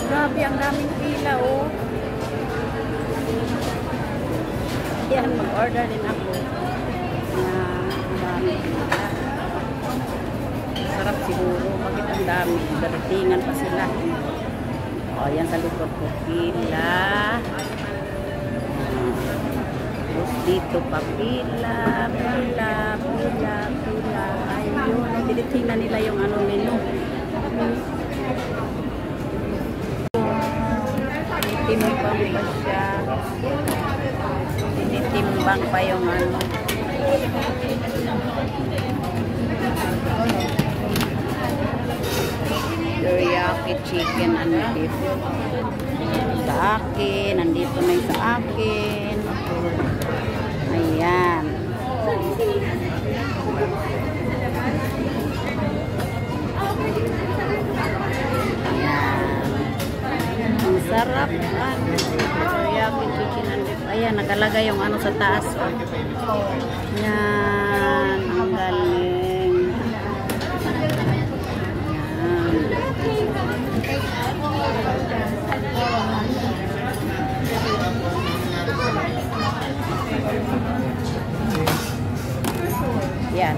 Grabe, ang daming pila, oh. Yan, mag-order din ako. Ang daming pila. Sarap siguro. Bakit ang dami? Daratingan pa sila. O, yan sa likod ko. Pila. Tapos dito pa pila. Pila, pila, pila. Ayun. Tinitingnan nila yung ano menu. Tinitimbang pa siya. Tinitimbang pa yung ano. Teriyaki chicken and beef. Sa akin. Nandito na yung sa akin. Ayan. Ang sarap. Teriyaki chicken and beef. Ayan, nakalagay yung ano sa taas. Yan. Ang galing. Yan.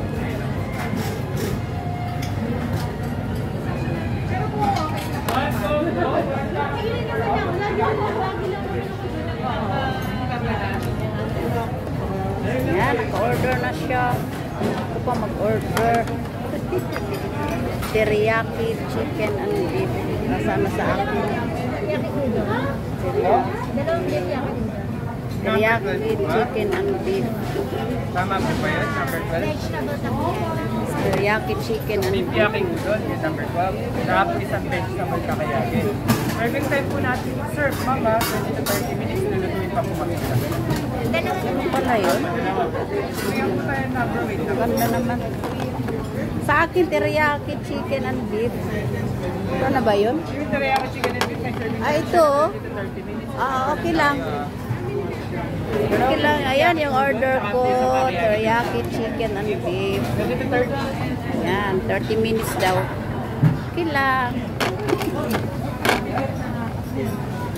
Yan, naka-order na siya. Ako pa mag-order. Teriyaki chicken and beef. Kasama sa akin. Teriyaki chicken and beef. Tama po ba yan? Number 12? Teriyaki chicken and Beef beef. yaki udon, yung number 12. Tapos isang vegetable kakayagin. Serving time po natin serve, mama. 20 to 30 minutes, lulutuin pa po kami. Ano pala yun? Kaya po tayo number, wait na. Ganda naman. Sa akin, teriyaki chicken and beef. Ito na ba yun? Yung teriyaki chicken and beef, may serving Ah, ito. 20 to 30 minutes. Okay lang. Okay lang. Ayan yung order ko. Teriyaki chicken and beef. 20 to 30. Ayan, 30 minutes daw. Okay lang.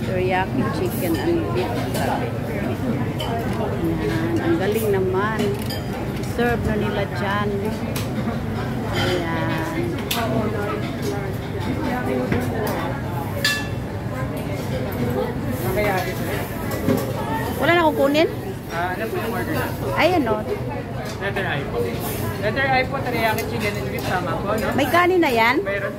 Teriyaki chicken and beef. Sabi. Ayan, ang galing naman. Serve na nila dyan. Ayan. Kakayagin. Wala na kukunin? Ano po yung order na? Ayan o. Letter I po. Letter I po, teriyaki chicken and beef, tama po, no? May kanin na yan? Mayroon.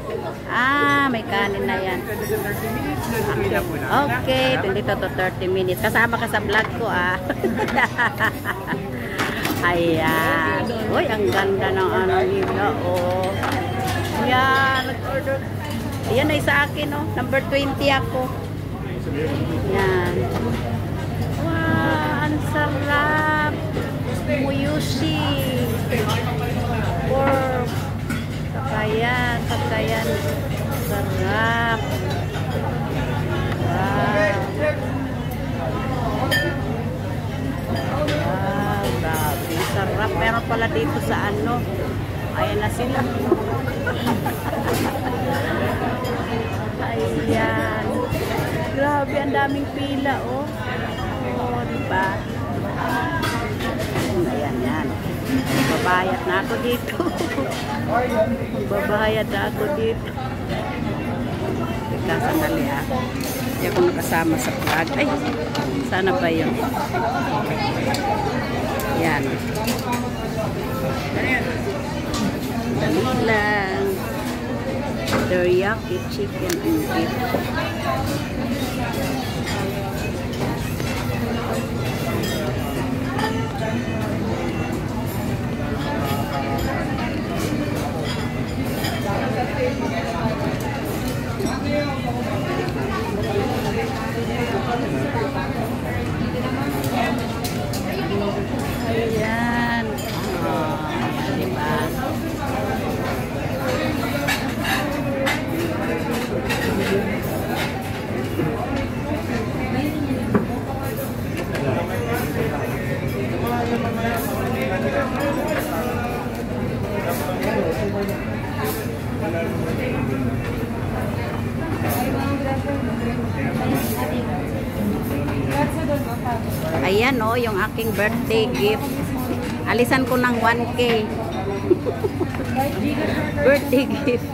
May kanin na yan. 20 to 30 minutes, lulutuin na po na. Okay, 20 to 30 minutes. Kasama ka sa vlog ko, ah. Ayan. Uy, ang ganda ng ano nila, oh. Ayan, nag-order. Ayan ay sa akin, oh. Number 20 ako. Ayan. Wow, ang sarap. Muyushi. Pork. Kakayan. Sarap. Wow. Wow, grabe. Sarap. Meron pala dito sa ano. Ayan na sila. Ayan. Grabe, ang daming pila, oh. Oh, diba? Ayan, yan. Babayad na ako dito. Babayad na ako dito. Teka, sandali, ah. Hindi ako nakasama sa vlog. Ay, sana ba yun? Yan. Dali lang. Teriyaki chicken and beef. Ayan. Diba? Ayan o, yung aking birthday gift. Alisan ko ng 1K. Birthday gift.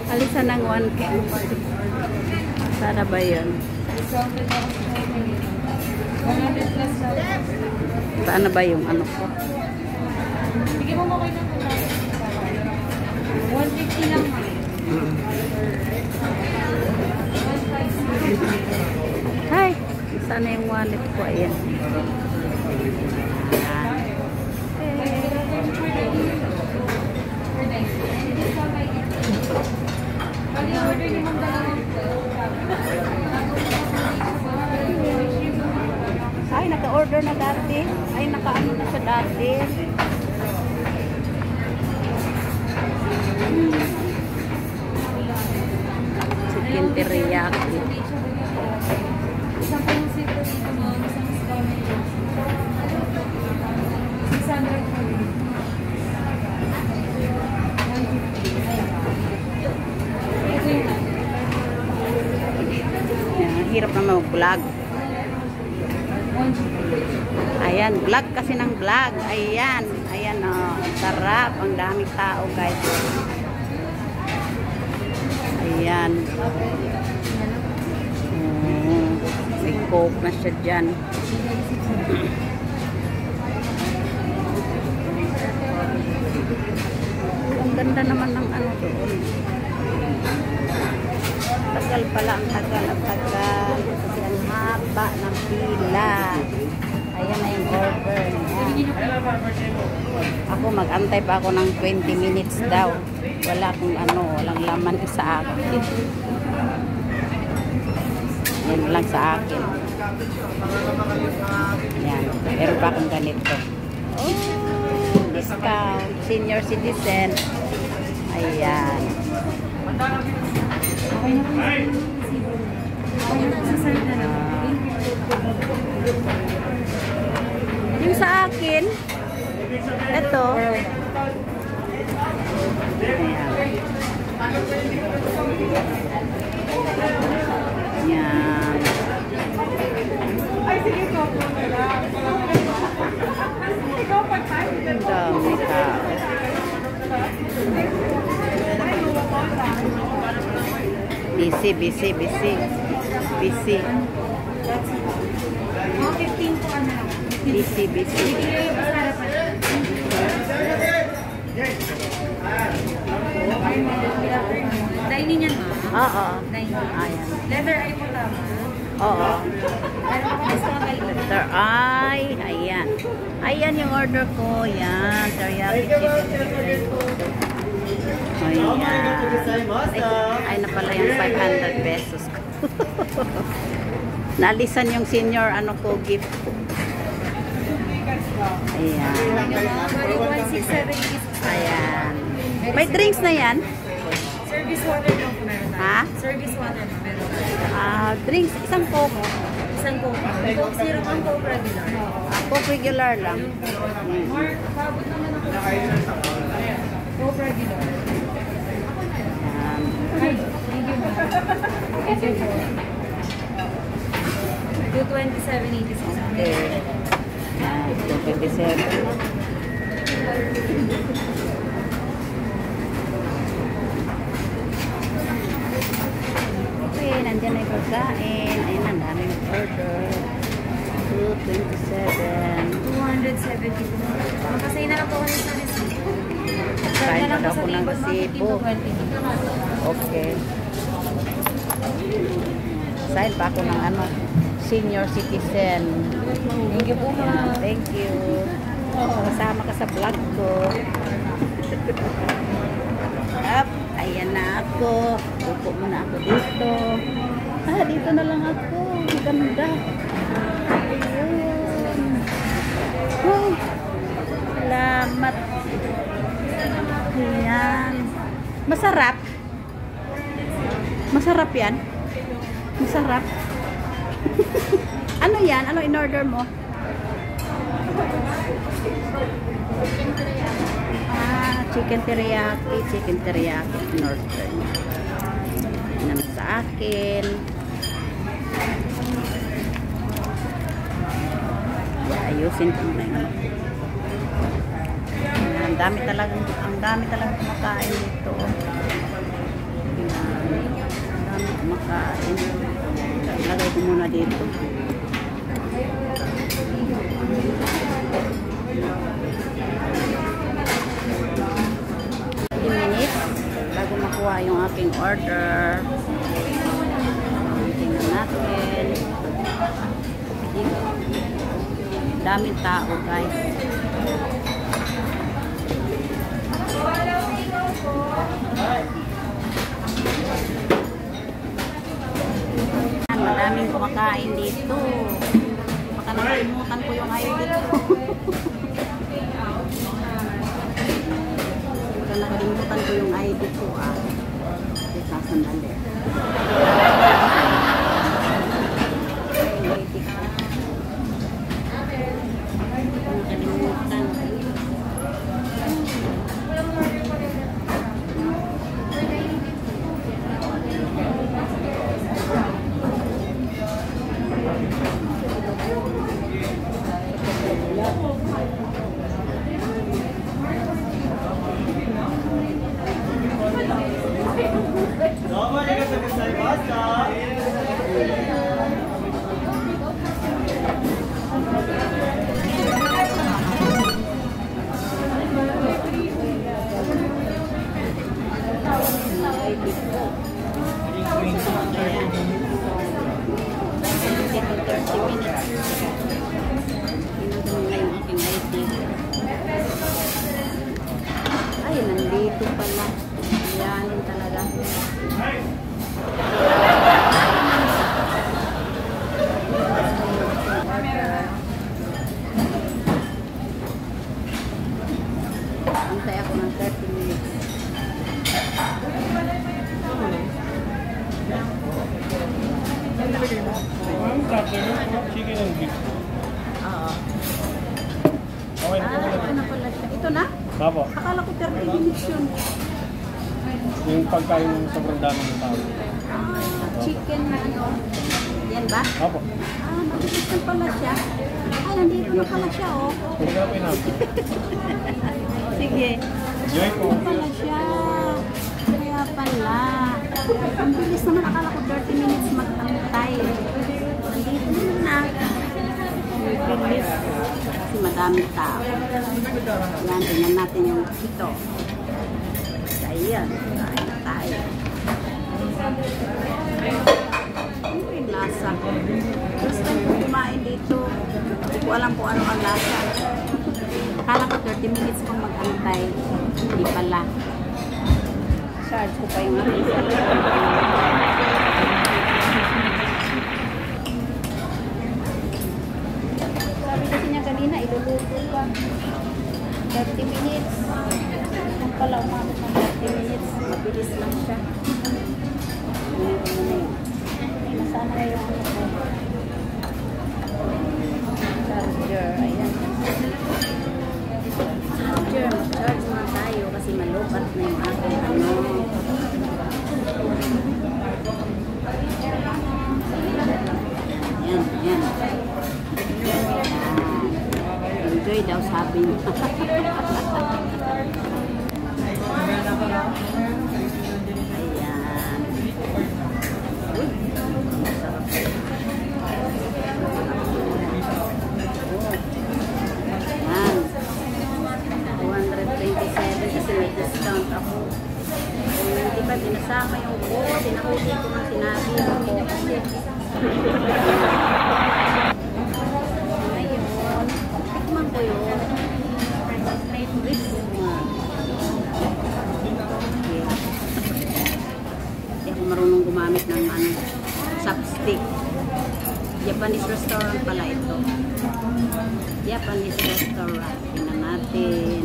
Alisan ng 1K. Sana ba yun? Sana ba yung ano ko? Bigyan mo kayo ng 150 lang. Hi! Sana yung wallet ko? Ayan. Ay, naka-order na dati. Ay, naka-ano na siya dati. Chicken teriyaki. Isang pinisito dito mo, isang stomach. 600 po. Yan, hirap na mag-vlog. Ayan, vlog kasi ng vlog. Ayan, ayan oh, sarap. Ang daming tao guys. Ayan. May coke na siya dyan. Ang ganda naman ng ano doon. Tagal pala, ang tagal, ang tagal. Kasi ang haba ng pila. Ayan na yung order. Ayan. Ako mag-antay pa ako ng 20 minutes daw. Wala akong ano, walang laman sa akin. Yan lang sa akin. Yan. Meron pa akong ganito. Oh, discount. Senior citizen. Ayan. Yung sa akin, ito. Yan. Ang dami tao. Busy, busy, busy. Busy. Mga 15 po ano lang. Busy, busy. Dining yan ma? Oo. Dining. Ayan. Leather eye po tama. Oo. Pero ako discount kayo. Sir, ay, ayan. Ayan yung order ko. Yan. Teriyaki chicken. Ayan. Ay, na pala yung 500 pesos ko. Nalisan yung senior ano ko gift. Ayan. Bali 1670. Ayan. May drinks na yan? Service water lang po meron tayo. Ha? Service water na meron tayo. Drinks, isang coke. Isang Coke. Coke zero ang Coke regular. Coke regular lang. More, pabot naman ako. Coke regular. Ayan. Ay, thank you ma'am. Thank you po. 227.86. Okay. Ayan, 227. Okay, nandyan na yung pagkain. Ayun, ang daming order. 227. 270 po. Magpasay na lang po kami sa receipt. Kain na pa daw ko ng resibo. Okay. Sign pa ako ng ano, senior citizen. Thank you po ma'am. Thank you. Kasama ka sa vlog ko. Up, ayan na ako. Upo muna ako dito. Dito na lang ako. Maganda. Ayun. Uy, salamat. Ayan. Masarap. Masarap yan. Masarap. Ano yan? Ano in-order mo? Chicken teriyaki. Chicken teriyaki in-order niya. Yan sa akin. Ayusin ko muna yung ang dami talagang kumakain dito. Ang dami kumakain. Ilagay ko muna dito. Minutes bago makuha yung aking order. Tingnan natin. Daming tao, guys. Maraming kumakain dito. Baka nakalimutan ko yung ID ko. Baka nakalimutan ko yung ID ko. Sasandali. Ay, nandito pala. Yan talaga. Antay ako ng 30 minutes. Chicken and beef. Oo. Okay. Ito na pala siya. Ito na? Apo. Akala ko 30 minutes yun. Yung pagkain sobrang dami ng tao. Chicken na ano. Yan ba? Apo. Mabilis na pala siya. Ay, nandito na pala siya, oh. Pwede ka na pinapin. Sige. Enjoy po. Nandito pala siya. Kaya pala. Ang bilis naman. Akala ko 30 minutes magtantay. Nandito na. Ang bilis. Kasi madaming tao. Yan, tingnan natin yung ito. Ayan. Kain na tayo. Ano yung lasa? First time ko kumain dito. Hindi ko alam kung ano ang lasa. Akala ko 30 minutes kong mag-antay. Hindi pala. Charge ko pa yung aking sabi kasi niya kanina, iluluto pa. 30 minutes. Kung pala umabot ng 30 minutes, mabilis lang siya. Nasaan na yung ano ko? Charger. Ayan. Charger. Mag-charge na tayo kasi malupat na yung aking ano. Ayan. Ayan. Enjoy daw sabi niya. Ayan. Uy, masarap. Ayan. 227 kasi may discount ako. Kung hindi pa dinasama yung code, tinakuli ko ng sinabi yung code. Ayun. Tikman ko yun. Hindi ako marunong gumamit ng ano, chopstick. Japanese restaurant pala ito. Japanese restaurant. Tingnan natin.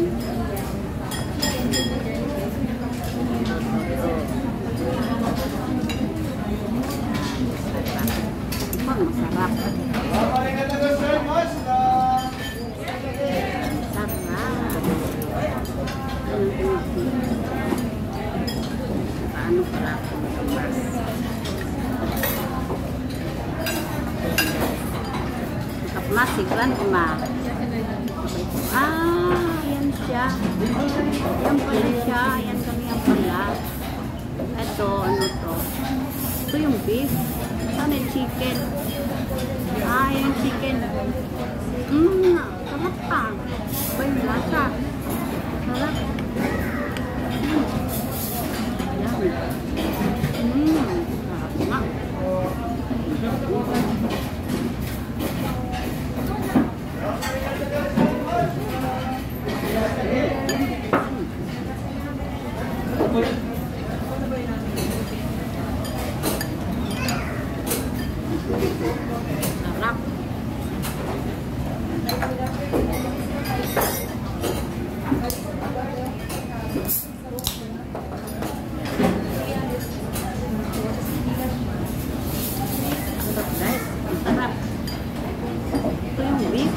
Masarap. Paano pala ako mag-mas? Kapmas, siglan ko ma. Ah, yan siya. Yan pala siya. Yan kami yan pala. Ito, ano to? Ito yung beef. Saan yung chicken? Ah, yung chicken. Sarap pa. Ba yung lasa? Sarap. Yan. Sarap nga. Sarap. Sarap guys. Ang sarap. Ito yung beef.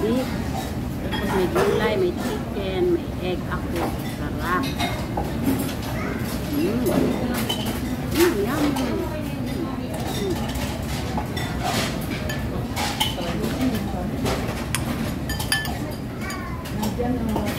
Beef. Tapos may gulay, may chicken, may egg ako. Sarap. Yum.